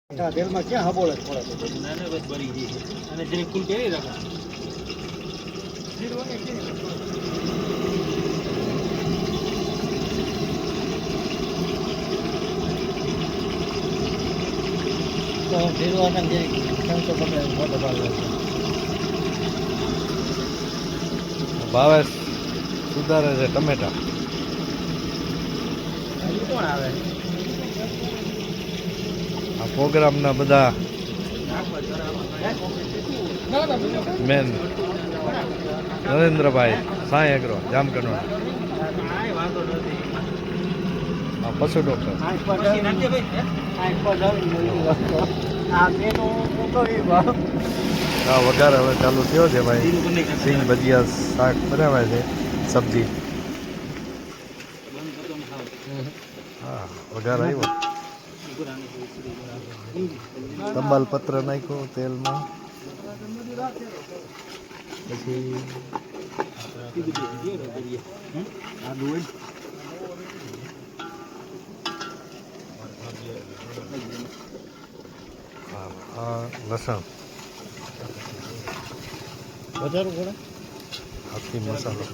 તેલમાં ક્યાં હબોળે થોડા નાને બસ બરી ગઈ અને જે ફૂલ કેરી રાખે તો ફેરવા જે સંતો પકડે મોટો ભાગ ભાવે સુધારે છે ટમેટા. કોણ આવે આ પ્રોગ્રામના બધા મેન નરેન્દ્રભાઈ સાંઈ એગ્રો જામકંડોળા, આ પશુ ડૉક્ટર. આ વઘાર હવે ચાલુ થયો છે ભાઈ. સિંગ ભજીયા શાક બનાવાય છે, સબ્જી. હા, વઘાર આવ્યો. તંબાલ પત્ર નાખ્યો તેલમાં, પછી લસણ વધારે પડે આખી મસાલો.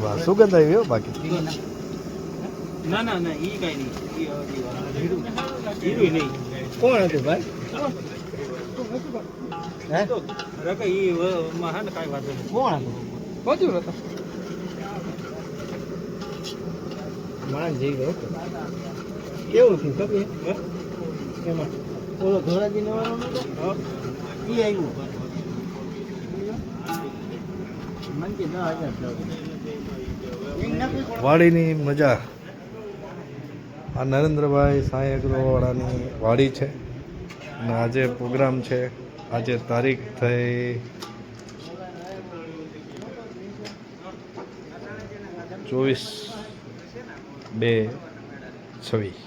વાહ, સુગંધ આવી હો. બાકી ના ના ના ઈ કઈ નહીં. હીરું નહીં. કોણ હતું ભાઈ? હે રકે ઈ માં હે ને કાઈ વાત નહીં. કોણ હતું? બધું હતો. માન જઈ ગયો. કેવું થયું ખબર હે? એમાં ઓલો ધોરાજી નવાનો નતો? હા. ઈ આવ્યું. મંજી 10,000 વાડીની મજા. આ નરેન્દ્રભાઈ સાંઈ એગ્રોવાળાની વાડી છે અને આજે પ્રોગ્રામ છે. આજે તારીખ થઈ 24/2/26.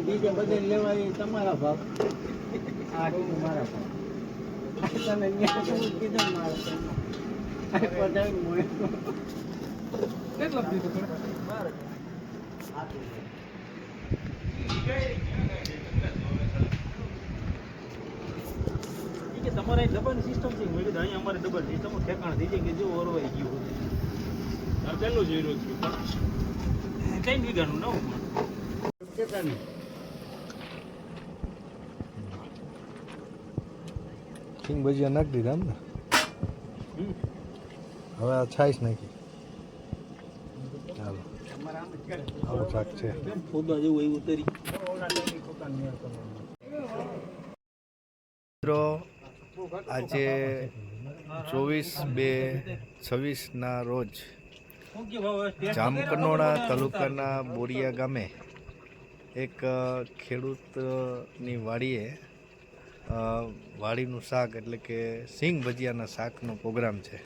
બીજે બધે લેવાય તમારા ભાવ. આ મારા ભાવ. તમે કીધું તમારે ડબલ સિસ્ટમ છે. મેં કીધું અહીંયા અમારે ડબલ સિસ્ટમ ઠેકાણ થઈ જાય કે જો ઓરવાઈ ગયું પેલું જોઈ રહ્યું છું. કઈ વીઘાનું નવું સિંગ ભજીયા નાખી દીધા એમ ને. હવે આ છાશ નાખી. ચાલો, આવું શાક છે. ફોદા જેવું એવું ઉતરી. મિત્રો, આજે 24/2/26 રોજ જામકંડોળા તાલુકાના બોરિયા ગામે એક ખેડૂતની વાડીએ વાડીનું શાક એટલે કે સિંગ ભજીયાના શાકનો પ્રોગ્રામ છે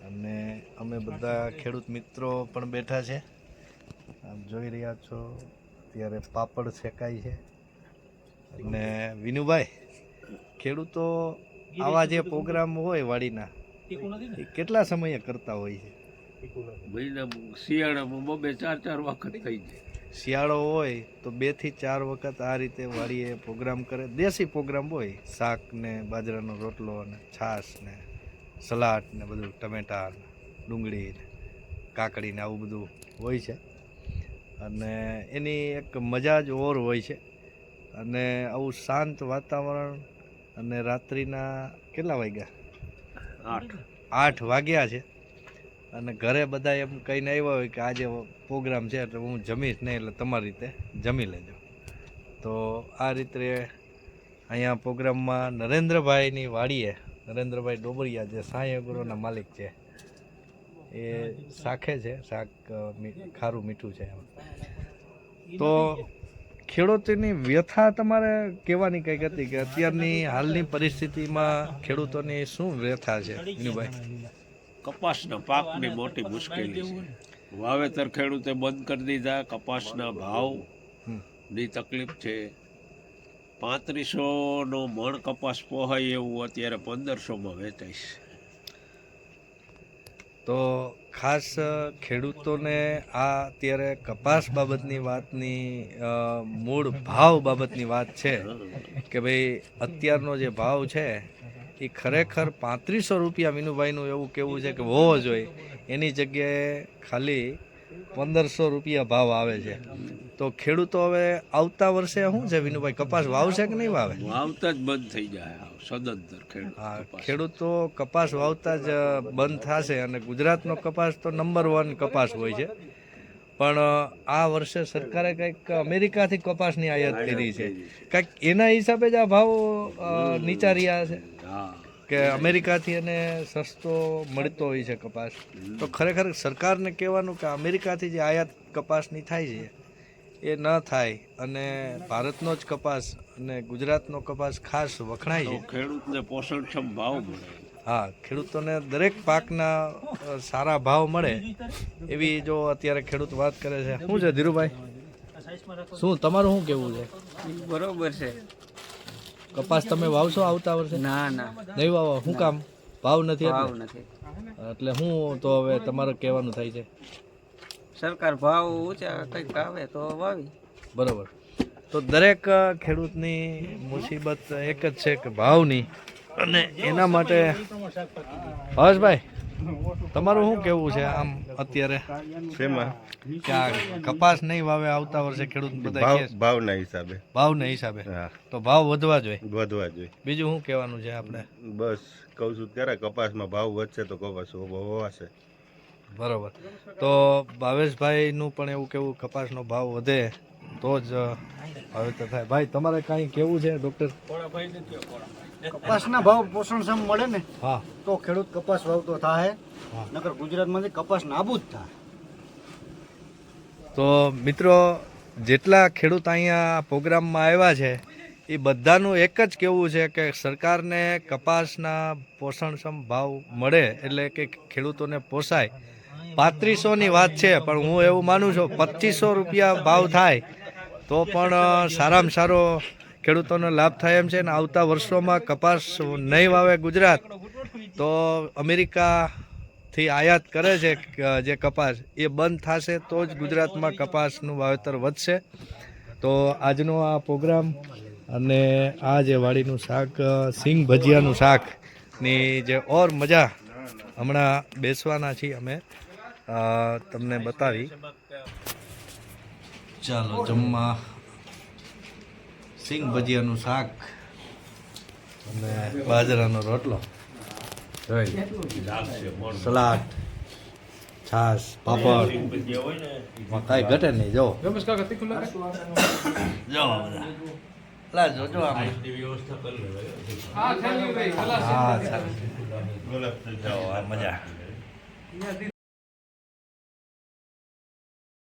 અને અમે બધા ખેડૂત મિત્રો પણ બેઠા છે. આપ જોઈ રહ્યા છો અત્યારે પાપડ શેકાય છે. અને વિનુભાઈ, ખેડૂતો આવા જે પ્રોગ્રામ હોય વાડીના એ કેટલા સમયે કરતા હોય છે? શિયાળામાં 2-4 વખત થઈ જાય. શિયાળો હોય તો 2 થી 4 વખત આ રીતે વાડીએ પ્રોગ્રામ કરે. દેશી પ્રોગ્રામ હોય, શાક ને બાજરાનો રોટલો ને છાશ ને સલાડ ને બધું, ટમેટા ને ડુંગળી ને કાકડી ને આવું બધું હોય છે અને એની એક મજા જ ઓર હોય છે. અને આવું શાંત વાતાવરણ. અને રાત્રિના કેટલા વાગ્યા? 8 વાગ્યા છે અને ઘરે બધા એમ કહીને આવ્યા હોય કે આજે પ્રોગ્રામ છે એટલે હું જમીશ નહીં, એટલે તમારી રીતે જમી લેજો. તો આ રીતે અહીંયા પ્રોગ્રામમાં નરેન્દ્રભાઈની વાડીએ, નરેન્દ્રભાઈ ડોબરિયા જે સાંઈ એગ્રોના માલિક છે, એ શાખે છે. શાક ખારું મીઠું છે. તો ખેડૂતોની વ્યથા તમારે કહેવાની કંઈક હતી કે અત્યારની હાલની પરિસ્થિતિમાં ખેડૂતોની શું વ્યથા છે વિનુભાઈ? કપાસના પાકની મોટી મુશ્કેલી છે. વાવેતર ખેડૂતે બંધ કરી દીધા. કપાસના ભાવની તકલીફ છે. 3500નો મણ કપાસ પોહાય એવું અત્યારે 1500માં વેચાય છે. તો ખાસ ખેડૂતોને આ અત્યારે કપાસ બાબતની વાતની મૂળ ભાવ બાબતની વાત છે કે ભાઈ અત્યારનો જે ભાવ છે એ ખરેખર 3500 રૂપિયા વિનુભાઈનું એવું કહેવું છે કે હોવો જોઈએ, એની જગ્યાએ ખાલી 1500 રૂપિયા ભાવ આવે છે. તો ખેડૂતો હવે આવતા વર્ષે શું છે વિનુભાઈ, કપાસ વાવશે કે નહીં વાવે? વાવતા જ બંધ થઈ જાય હાવ, સદંતર હા, ખેડૂત. ખેડૂતો કપાસ વાવતા જ બંધ થશે. અને ગુજરાતનો કપાસ તો નંબર 1 કપાસ હોય છે, પણ આ વર્ષે સરકારે કંઈક અમેરિકાથી કપાસની આયાત કરી છે, કંઈક એના હિસાબે જ આ ભાવ નીચા રહ્યા છે હા, કે અમેરિકાથી એને સસ્તો મળતો હોય છે કપાસ. તો ખરેખર સરકારને કહેવાનું કે અમેરિકાથી જે આયાત કપાસની થાય છે એ ન થાય અને ભારતનો જ કપાસ અને ગુજરાતનો કપાસ ખાસ વખણાય તો છે. ખેડૂતને પોષણક્ષમ ભાવ મળે. હા, ખેડૂતોને દરેક પાકના સારા ભાવ મળે એવી જો અત્યારે ખેડૂત વાત કરે છે. શું છે ધીરુભાઈ, શું તમારું શું કેવું છે? બરોબર છે. કપાસ તમે વાવશો આવતા વર્ષે? ના ના, નહીં વાવો, શું કામ? ભાવ નથી ભાવ એટલે? નથી. એટલે હું તો હવે તમારે કહેવાનું થાય છે. સરકાર ભાવ ઊંચા કંઈક આવે તો વાવી. બરોબર. તો દરેક ખેડૂતની મુસીબત એક જ છે કે ભાવની, અને એના માટે હર્ષભાઈ તમારું શું કેવું છે આમ અત્યારે શેમાં? કે આ કપાસ નહીં વાવે આવતા વર્ષે ખેડૂત બધા કહે છે? ભાવના હિસાબે. ભાવના હિસાબે હા, તો ભાવ વધવા જોઈએ. વધવા જોઈએ. બીજું શું કહેવાનું છે આપણે? બસ કહું છું ત્યારે કપાસમાં ભાવ વધશે તો કપાસ હોવાશે. બરોબર. તો ભાવેશભાઈનું પણ એવું કેવું કપાસનો ભાવ વધે તો જ વાવેતર થાય. ભાઈ તમારે કાંઈ કેવું છે ડૉક્ટર? કપાસના ભાવ પોષણક્ષમ મળે ને હા તો ખેડૂત કપાસ વાવતો થાય, હા. નકર ગુજરાતમાંથી કપાસ નાબૂદ થાય. તો મિત્રો જેટલા ખેડૂત અહીંયા પ્રોગ્રામમાં આવ્યા છે એ બધાનું એક જ કહેવું છે કે સરકારને કપાસના પોષણક્ષમ ભાવ મળે એટલે કે ખેડૂતોને પોસાય. 3500ની વાત છે, પણ હું એવું માનું છું 2500 રૂપિયા ભાવ થાય તો પણ સારામાં સારો ખેડૂતોને લાભ થાય એમ છે. ને આવતા વર્ષોમાં કપાસ નહીં વાવે ગુજરાત તો અમેરિકાથી આયાત કરે છે જે કપાસ એ બંધ થશે તો જ ગુજરાતમાં કપાસનું વાવેતર વધશે. તો આજનો આ પ્રોગ્રામ અને આ જે વાડીનું શાક સિંગ ભજીયાનું શાકની જે ઓર મજા હમણાં બેસવાના છીએ અમે તમને બતાવી. ચાલો જમવા સિંગ ભજીયાનું શાક અને બાજરાનો રોટલો, સલાડ, છાશ, પાપડ, કાંઈ ઘટે નહીં. જો જોજો આમ. હા ચાલો, મજા.